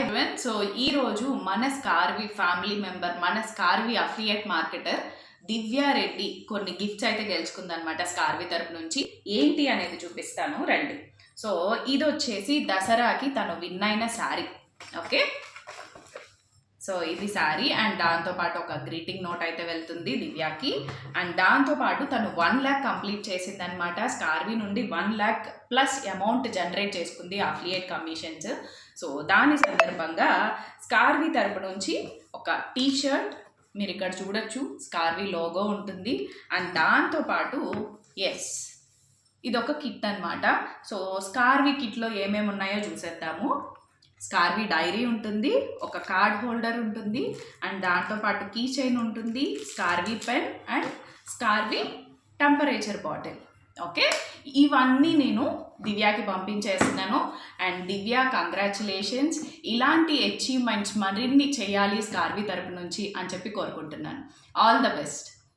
Everyone. So ఈ రోజు మన స్కార్వి ఫ్యామిలీ మెంబర్, మన స్కార్వి అఫిలియేట్ మార్కెటర్ దివ్యా రెడ్డి కొన్ని గిఫ్ట్స్ అయితే గెలుచుకుందనమాట స్కార్వి తరపు నుంచి. ఏంటి అనేది చూపిస్తాను రండి. సో ఇది వచ్చేసి దసరాకి తను విన్ అయిన శారీ. ఓకే, సో ఇది శారీ అండ్ దాంతోపాటు ఒక గ్రీటింగ్ నోట్ అయితే వెళ్తుంది దివ్యాకి. అండ్ దాంతోపాటు తను 1 lakh కంప్లీట్ చేసిందనమాట. స్కార్వి నుండి 1 lakh ప్లస్ అమౌంట్ జనరేట్ చేసుకుంది అఫిలియేట్ కమిషన్స్. సో దాని సందర్భంగా స్కార్వి తరపు నుంచి ఒక టీషర్ట్ మీరు ఇక్కడ చూడొచ్చు, స్కార్వి లోగో ఉంటుంది. అండ్ దాంతోపాటు ఇదొక కిట్ అనమాట. సో స్కార్వి కిట్లో ఏమేమి ఉన్నాయో చూసేద్దాము. స్కార్వి డైరీ ఉంటుంది, ఒక కార్డ్ హోల్డర్ ఉంటుంది, అండ్ దాంతోపాటు కీ చైన్ ఉంటుంది, Scarvi pen and Scarvi temperature bottle. Okay, ఇవన్నీ నేను దివ్యాకి పంపించేస్తున్నాను. అండ్ దివ్య కంగ్రాచులేషన్స్, ఇలాంటి అచీవ్మెంట్స్ మరిన్ని చేయాలి స్కార్వి తరపు నుంచి అని చెప్పి కోరుకుంటున్నాను. All the best.